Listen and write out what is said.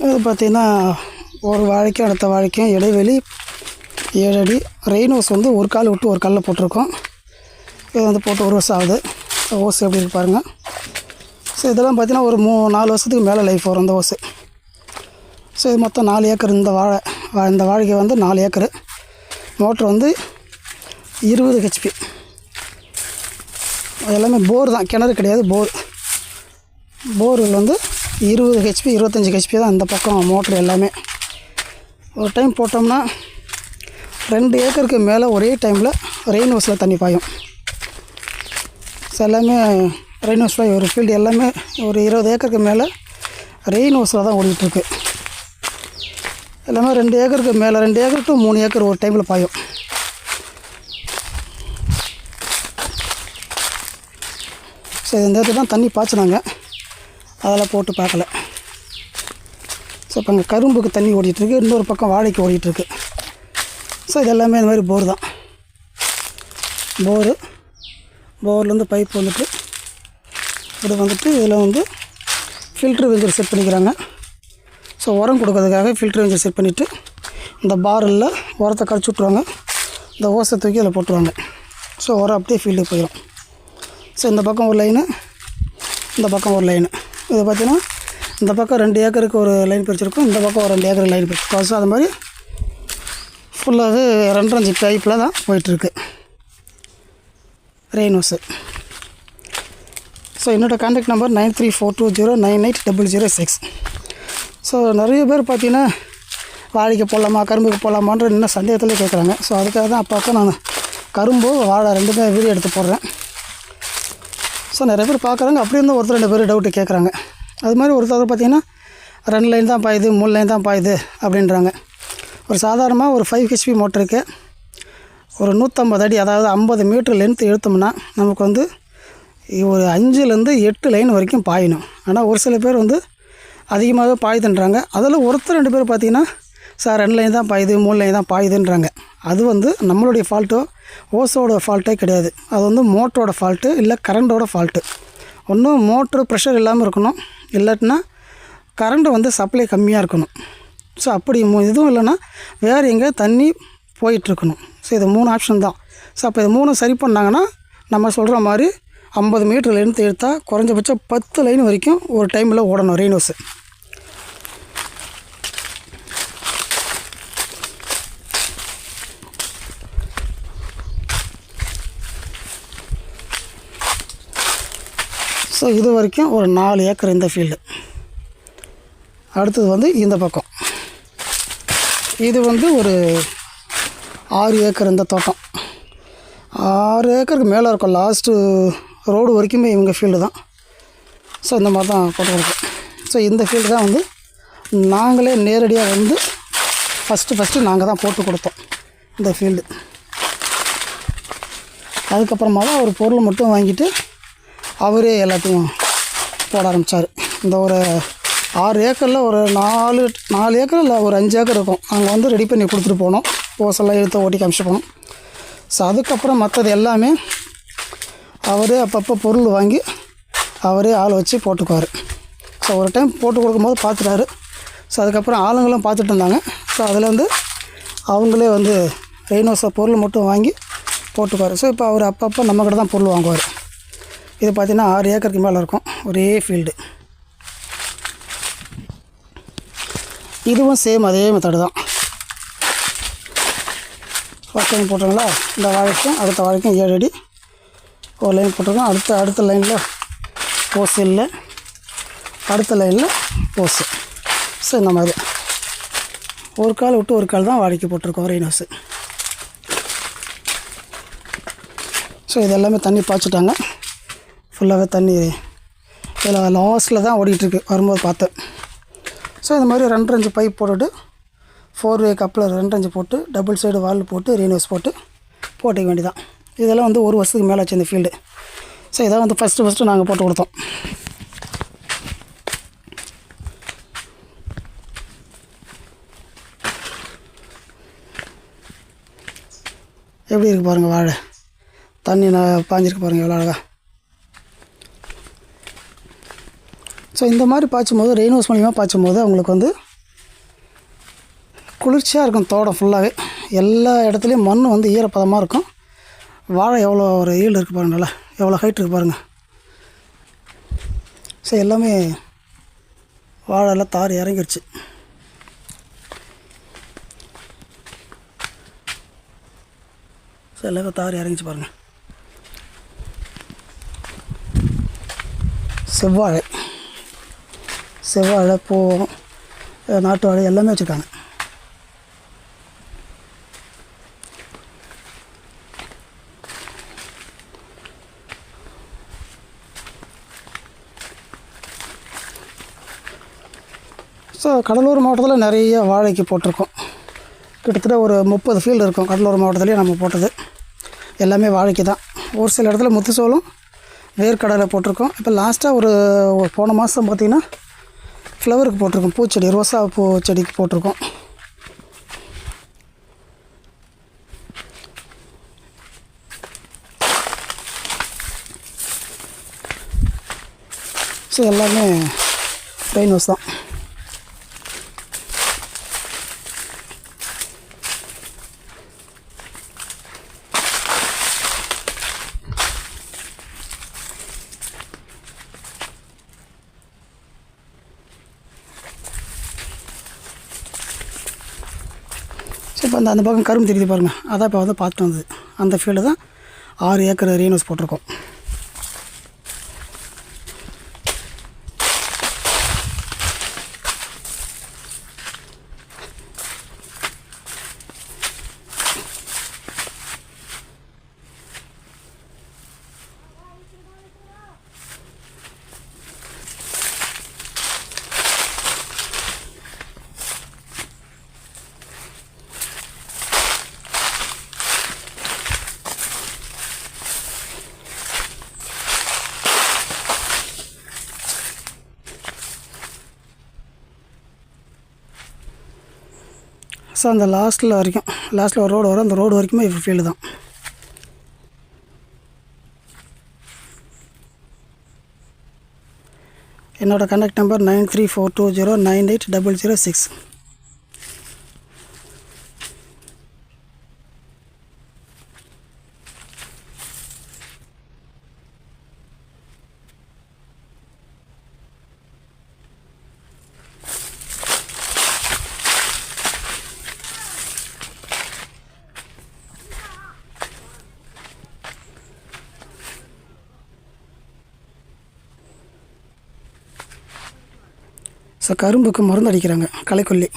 இது பார்த்திங்கன்னா ஒரு வாழைக்கும் அடுத்த வாழைக்கும் இடைவெளி 7 அடி. ரெயின் ஹோஸ் வந்து ஒரு கால் விட்டு ஒரு காலில் போட்டிருக்கோம். இது வந்து போட்டு 1 வருஷம் ஆகுது. ஹோஸ் எப்படி இருக்கு பாருங்கள். ஸோ இதெல்லாம் பார்த்திங்கன்னா ஒரு 4 வருஷத்துக்கு மேலே லைஃப் வரும் இந்த ஹோஸு. ஸோ இது மொத்தம் 4 ஏக்கர். இந்த வாழைக்கு வந்து 4 ஏக்கரு. மோட்ரு வந்து 20 ஹெச்பி. எல்லாமே போர் தான், கிணறு கிடையாது, போரில் வந்து 20 ஹெச்பி 25 ஹெச்பி தான் இந்த பக்கம் மோட்ரு எல்லாமே. ஒரு டைம் போட்டோம்னா 2 ஏக்கருக்கு மேலே ஒரே டைமில் ரெயின் ஹவுஸில் தண்ணி பாயும். ஸோ எல்லாமே ரெயின் ஹவுஸில் ஒரு ஃபீல்டு எல்லாமே ஒரு 20 ஏக்கருக்கு மேலே ரெயின் ஹவுஸில் தான் ஓடிட்டுருக்கு. எல்லாமே 2 ஏக்கருக்கு மேலே 2 ஏக்கர் டு 3 ஏக்கர் ஒரு டைமில் பாயும். ஸோ இந்த இடத்துல தான் தண்ணி பாய்ச்சினாங்க, அதெல்லாம் போட்டு பார்க்கல. ஸோ இப்போ அங்கே கரும்புக்கு தண்ணி ஓடிட்டுருக்கு, இன்னொரு பக்கம் வாழைக்கு ஓடிட்டுருக்கு. ஸோ இது எல்லாமே இந்த மாதிரி போர் தான். போர்லேருந்து பைப் வந்துட்டு இப்படி வந்துட்டு இதில் வந்து ஃபில்ட்ரு வெஞ்சர் செட் பண்ணிக்கிறாங்க. ஸோ உரம் கொடுக்கறதுக்காக ஃபில்ட்ரு வெஞ்சர் செட் பண்ணிவிட்டு இந்த பாரில் உரத்தை கரைச்சி விட்ருவாங்க. இந்த ஓசை தூக்கி அதில் போட்டுருவாங்க. ஸோ உரம் அப்படியே ஃபீல்டுக்கு போயிடும். ஸோ இந்த பக்கம் ஒரு லைனு, இந்த பக்கம் ஒரு லைனு. இது பார்த்திங்கன்னா இந்த பக்கம் 2 ஏக்கருக்கு ஒரு லைன் பிரிச்சிருக்கும், இந்த பக்கம் ஒரு 2 ஏக்கருக்கு லைன் பிரிச்சிருக்கும். ஸோ அது மாதிரி ஃபுல்லாகவே 2.5 பைப்பில் தான் போயிட்டுருக்கு ரெயின் ஹவுஸு. ஸோ என்னோடய கான்டாக்ட் நம்பர் 9342098006. ஸோ நிறைய பேர் பார்த்திங்கன்னா வாழைக்கு போடலாமா கரும்புக்கு போடலாமான்ற இன்னும் சந்தேகத்தில் கேட்குறாங்க. ஸோ அதுக்காக தான் அப்போ நான் கரும்பு வாழை 2மே வீடியோ எடுத்து போடுறேன். ஸோ நிறைய பேர் பார்க்குறாங்க, அப்படி இருந்தால் ஒருத்தர் 2 பேர் டவுட்டு கேட்குறாங்க. அது மாதிரி ஒருத்தர் பார்த்திங்கன்னா 2 லைன் தான் பாயுது 3 லைன் தான் பாயுது அப்படின்றாங்க. ஒரு சாதாரணமாக ஒரு 5 ஹெச்பி மோட்டருக்கு ஒரு 150 அடி, அதாவது 50 மீட்டர் லென்த்து எடுத்தோம்னா நமக்கு வந்து ஒரு 5லேருந்து 8 லைன் வரைக்கும் பாயணும். ஆனால் ஒரு சில பேர் வந்து அதிகமாகவே பாயுதுன்றாங்க. அதில் ஒருத்தர் 2 பேர் பார்த்திங்கன்னா சார் 2 லைன் தான் பாயுது 3 லைன் தான் பாயுதுன்றாங்க. அது வந்து நம்மளுடைய ஃபால்ட்டோ ஓஸோட ஃபால்ட்டே கிடையாது. அது வந்து மோட்டரோட ஃபால்ட்டு இல்லை கரண்டோட ஃபால்ட்டு. ஒன்றும் மோட்ரு ப்ரெஷர் இல்லாமல் இருக்கணும், இல்லாட்டினா கரண்ட்டு வந்து சப்ளை கம்மியாக இருக்கணும். ஸோ அப்படி இதுவும் இல்லைன்னா வேறு எங்கே தண்ணி போயிட்டுருக்கணும். ஸோ இது 3 ஆப்ஷன் தான். ஸோ அப்போ இது 3 சரி பண்ணாங்கன்னா நம்ம சொல்கிற மாதிரி 50 மீட்டர் லென்த்து எடுத்தால் குறைஞ்சபட்சம் 10 லைன் வரைக்கும் ஒரு டைமில் ஓடணும் ரெயின் ஹவுஸு. ஸோ இது வரைக்கும் ஒரு 4 ஏக்கர் இந்த ஃபீல்டு. அடுத்தது வந்து இந்த பக்கம் இது வந்து ஒரு 6 ஏக்கர் இந்த தோட்டம். 6 ஏக்கருக்கு மேலே இருக்கும். லாஸ்ட்டு ரோடு வரைக்குமே இவங்க ஃபீல்டு தான். ஸோ இந்த மாதிரி தான் போட்டுருக்கோம். ஸோ இந்த ஃபீல்டு தான் வந்து நாங்களே நேரடியாக வந்து ஃபஸ்ட்டு நாங்கள் தான் போட்டு கொடுத்தோம் இந்த ஃபீல்டு. அதுக்கப்புறமா தான் ஒரு பொருள் மட்டும் வாங்கிட்டு அவரே எல்லாத்தையும் போட ஆரம்பித்தார். இந்த ஒரு 6 ஏக்கரில் ஒரு 4 ஏக்கர் இல்லை ஒரு 5 ஏக்கர் இருக்கும். அங்கே வந்து ரெடி பண்ணி கொடுத்துட்டு போனோம், ஓசெல்லாம் எடுத்து ஓட்டி காமிச்சு போனோம். ஸோ அதுக்கப்புறம் மற்றது எல்லாமே அவரே அப்பப்போ பொருள் வாங்கி அவரே ஆள் வச்சு போட்டுக்குவார். ஸோ ஒரு டைம் போட்டு கொடுக்கும்போது பார்த்துட்டாரு. ஸோ அதுக்கப்புறம் ஆளுங்களும் பார்த்துட்டு இருந்தாங்க. ஸோ அதில் வந்து அவங்களே வந்து ரெயின் ஹவுஸை பொருள் மட்டும் வாங்கி போட்டுக்குவார். ஸோ இப்போ அவர் அப்பப்போ நம்மக்கிட்ட தான் பொருள் வாங்குவார். இது பார்த்திங்கன்னா 6 ஏக்கருக்கு மேலே இருக்கும் ஒரே ஃபீல்டு. இதுவும் சேம் அதே மெத்தடு தான். ஃபஸ்ட் லைன் போட்டுருங்களா, இந்த வாழைக்கும் அடுத்த வாழைக்கும் 7 அடி ஒரு லைன் போட்டிருக்கோம். அடுத்த லைனில் ஓஸ் இல்லை, அடுத்த லைனில் ஓஸு. ஸோ இந்த மாதிரி ஒரு கால் விட்டு ஒரு கால் தான் வாழைக்கு போட்டிருக்கோம் ரெயின் ஹவுஸு. ஸோ இது எல்லாமே தண்ணி பாய்ச்சிட்டாங்க. ஃபுல்லாகவே தண்ணி இதில் லாஸ்ட்டில் தான் ஓடிட்டுருக்கு வரும்போது பார்த்தேன். ஸோ இந்த மாதிரி 2.5 பைப் போட்டுட்டு 4-வே கப்பில் 2.5 போட்டு டபுள் சைடு வால் போட்டு ரெயின் ஹவுஸ் போட்டுக்க வேண்டியதான். இதெல்லாம் வந்து 1 வருஷத்துக்கு மேலே ஆச்சு இந்த ஃபீல்டு. ஸோ இதான் வந்து ஃபஸ்ட்டு நாங்கள் போட்டு கொடுத்தோம். எப்படி இருக்குது பாருங்கள் வாழை, தண்ணி பாஞ்சிருக்கு பாருங்கள் எவ்வளோ அழகாக. ஸோ இந்த மாதிரி பாய்ச்சும் போது ரெயின் ஹவுஸ் மூலிமா பாய்ச்சும் போது அவங்களுக்கு வந்து குளிர்ச்சியாக இருக்கும் தோட்டம் ஃபுல்லாகவே. எல்லா இடத்துலையும் மண் வந்து ஈரப்பதமாக இருக்கும். வாழை எவ்வளோ ஒரு ஈல்டு இருக்குது பாருங்கள், நல்லா எவ்வளோ ஹைட் இருக்குது பாருங்கள். ஸோ எல்லாமே வாழைலாம் தார் இறங்கிருச்சு. ஸோ எல்லாமே தார் இறங்கிச்சு பாருங்கள். செவ்வாழை பூ, நாட்டு வாழை எல்லாமே வச்சுருக்காங்க. ஸோ கடலூர் மாவட்டத்தில் நிறைய வாழைக்கு போட்டிருக்கோம். கிட்டத்தட்ட ஒரு 30 ஃபீல்டு இருக்கும் கடலூர் மாவட்டத்துலேயே நம்ம போட்டது. எல்லாமே வாழைக்கு தான். ஒரு சில இடத்துல முத்துசோளம், வேர்க்கடலை போட்டிருக்கோம். இப்போ லாஸ்ட்டாக ஒரு போன மாதம் பார்த்திங்கன்னா ஃப்ளவருக்கு போட்டிருக்கோம். பூச்செடி, ரோசா பூச்செடிக்கு போட்டிருக்கோம். ஸோ எல்லாமே ரெயின் ஹவுஸ் தான். ஸோ இப்போ அந்த பக்கம் கரும்பு தெரியுது பாருங்கள். அதான் இப்போ வந்து பார்த்துட்டு வந்தது. அந்த ஃபீல்டு தான் 6 ஏக்கர் ரெயின் ஹவுஸ் போட்டிருக்கோம். ஸோ அந்த லாஸ்ட்டில் ஒரு ரோடு வரும். அந்த ரோடு வரைக்குமே இப்போ ஃபீல்டு தான். என்னோடய கான்டாக்ட் நம்பர் 9342098006. ஸோ கரும்புக்கு மருந்து அடிக்கிறாங்க, களைக்கொல்லி.